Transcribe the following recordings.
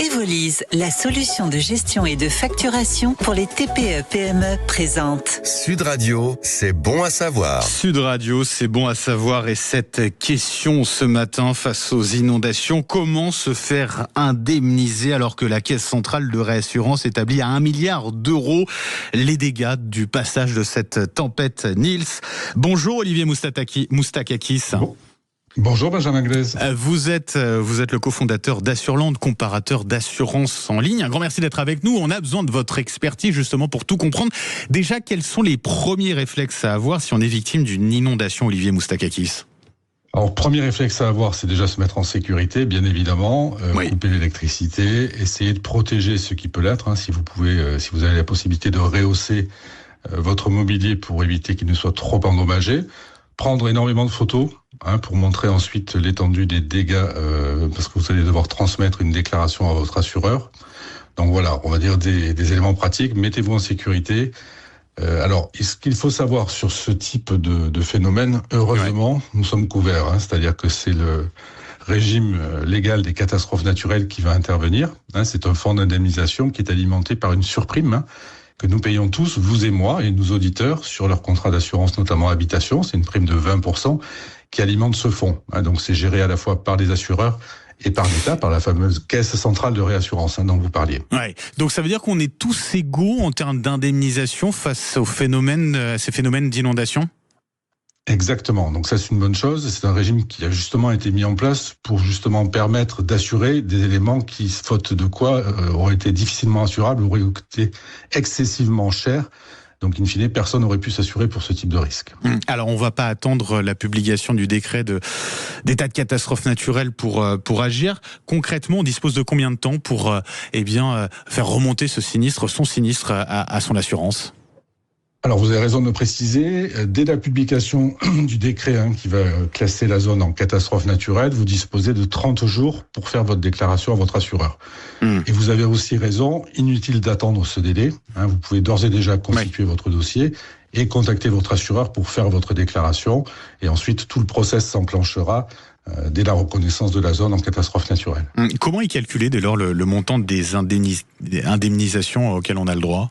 Evolise, la solution de gestion et de facturation pour les TPE-PME présente. Sud Radio, c'est bon à savoir. Sud Radio, c'est bon à savoir. Et cette question ce matin face aux inondations, comment se faire indemniser alors que la Caisse centrale de réassurance établit à 1 milliard d'euros les dégâts du passage de cette tempête Nils. Bonjour Olivier Moustakakis. Bonjour Benjamin Glaise. Vous êtes le cofondateur d'Assurland, comparateur d'assurance en ligne. Un grand merci d'être avec nous. On a besoin de votre expertise justement pour tout comprendre. Déjà, quels sont les premiers réflexes à avoir si on est victime d'une inondation, Olivier Moustakakis ? Alors, premier réflexe à avoir, c'est déjà se mettre en sécurité, bien évidemment, couper l'électricité, essayer de protéger ce qui peut l'être. Si vous avez la possibilité de rehausser votre mobilier pour éviter qu'il ne soit trop endommagé. Prendre énormément de photos pour montrer ensuite l'étendue des dégâts parce que vous allez devoir transmettre une déclaration à votre assureur. Donc voilà, on va dire des éléments pratiques. Mettez-vous en sécurité. Alors, ce qu'il faut savoir sur ce type de phénomène, heureusement, nous sommes couverts. C'est-à-dire que c'est le régime légal des catastrophes naturelles qui va intervenir. C'est un fonds d'indemnisation qui est alimenté par une surprime que nous payons tous, vous et moi, et nos auditeurs, sur leur contrat d'assurance, notamment habitation. C'est une prime de 20% qui alimente ce fonds. Donc c'est géré à la fois par les assureurs et par l'État, par la fameuse Caisse centrale de réassurance dont vous parliez. Ouais. Donc ça veut dire qu'on est tous égaux en termes d'indemnisation face aux ces phénomènes d'inondation ? Exactement. Donc ça, c'est une bonne chose. C'est un régime qui a justement été mis en place pour justement permettre d'assurer des éléments qui, faute de quoi, auraient été difficilement assurables, auraient coûté excessivement cher. Donc, in fine, personne n'aurait pu s'assurer pour ce type de risque. Alors, on va pas attendre la publication du décret d'état de catastrophe naturelle pour agir. Concrètement, on dispose de combien de temps pour faire remonter son sinistre à son assurance ? Alors, vous avez raison de le préciser. Dès la publication du décret qui va classer la zone en catastrophe naturelle, vous disposez de 30 jours pour faire votre déclaration à votre assureur. Et vous avez aussi raison, inutile d'attendre ce délai. Vous pouvez d'ores et déjà constituer votre dossier et contacter votre assureur pour faire votre déclaration. Et ensuite, tout le process s'enclenchera dès la reconnaissance de la zone en catastrophe naturelle. Comment est calculé dès lors le montant des indemnisations auxquelles on a le droit ?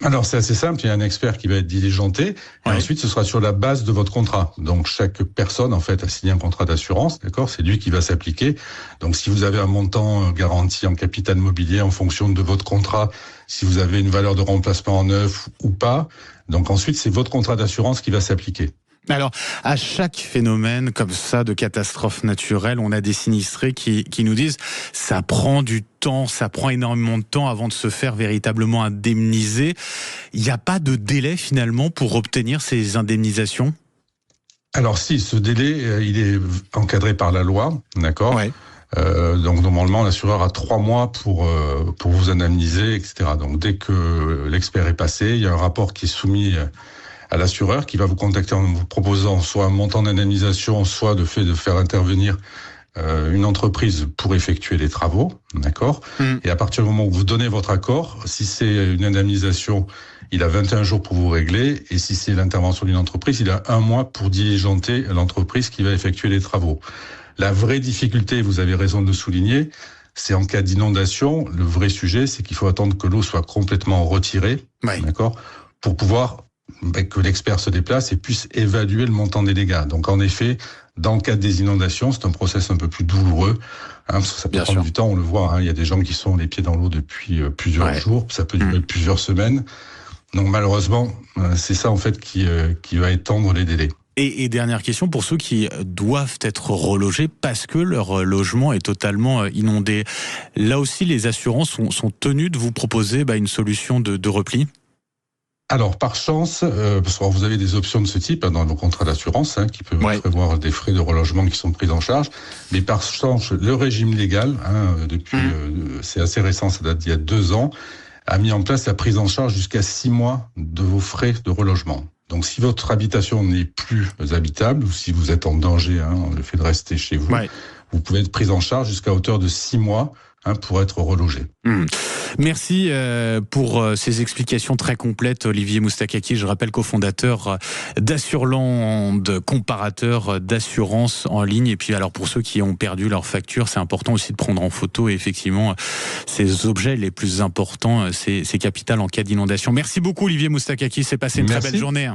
Alors, c'est assez simple, il y a un expert qui va être diligenté, et ensuite, ce sera sur la base de votre contrat. Donc, chaque personne, en fait, a signé un contrat d'assurance, d'accord ? C'est lui qui va s'appliquer. Donc, si vous avez un montant garanti en capital mobilier en fonction de votre contrat, si vous avez une valeur de remplacement en neuf ou pas, donc ensuite, c'est votre contrat d'assurance qui va s'appliquer. Alors, à chaque phénomène comme ça de catastrophe naturelle, on a des sinistrés qui nous disent ça prend du temps, ça prend énormément de temps avant de se faire véritablement indemniser. Il n'y a pas de délai finalement pour obtenir ces indemnisations ? Alors si, ce délai, il est encadré par la loi, d'accord ? Donc normalement, l'assureur a 3 mois pour vous indemniser, etc. Donc dès que l'expert est passé, il y a un rapport qui est soumis à l'assureur qui va vous contacter en vous proposant soit un montant d'indemnisation, soit de faire intervenir une entreprise pour effectuer les travaux, d'accord ? Et à partir du moment où vous donnez votre accord, si c'est une indemnisation, il a 21 jours pour vous régler, et si c'est l'intervention d'une entreprise, il a 1 mois pour diligenter l'entreprise qui va effectuer les travaux. La vraie difficulté, vous avez raison de le souligner, c'est en cas d'inondation, le vrai sujet, c'est qu'il faut attendre que l'eau soit complètement retirée, d'accord ? Pour pouvoir que l'expert se déplace et puisse évaluer le montant des dégâts. Donc en effet, dans le cadre des inondations, c'est un process un peu plus douloureux, parce que ça peut prendre du temps, on le voit, il y a des gens qui sont les pieds dans l'eau depuis plusieurs jours, ça peut durer plusieurs semaines. Donc malheureusement, c'est ça en fait qui va étendre les délais. Et dernière question, pour ceux qui doivent être relogés parce que leur logement est totalement inondé, là aussi les assurances sont tenues de vous proposer une solution de repli ? Alors, par chance, parce que vous avez des options de ce type dans vos contrats d'assurance qui peuvent prévoir des frais de relogement qui sont pris en charge. Mais par chance, le régime légal, depuis, c'est assez récent, ça date d'il y a 2 ans, a mis en place la prise en charge jusqu'à 6 mois de vos frais de relogement. Donc, si votre habitation n'est plus habitable ou si vous êtes en danger, le fait de rester chez vous, vous pouvez être pris en charge jusqu'à hauteur de 6 mois pour être relogés. Merci pour ces explications très complètes, Olivier Moustakaki. Je rappelle cofondateur d'Assurland, comparateur d'assurance en ligne. Et puis alors pour ceux qui ont perdu leur facture, c'est important aussi de prendre en photo effectivement ces objets les plus importants, ces capitales en cas d'inondation. Merci beaucoup Olivier Moustakaki, c'est passé une très belle journée.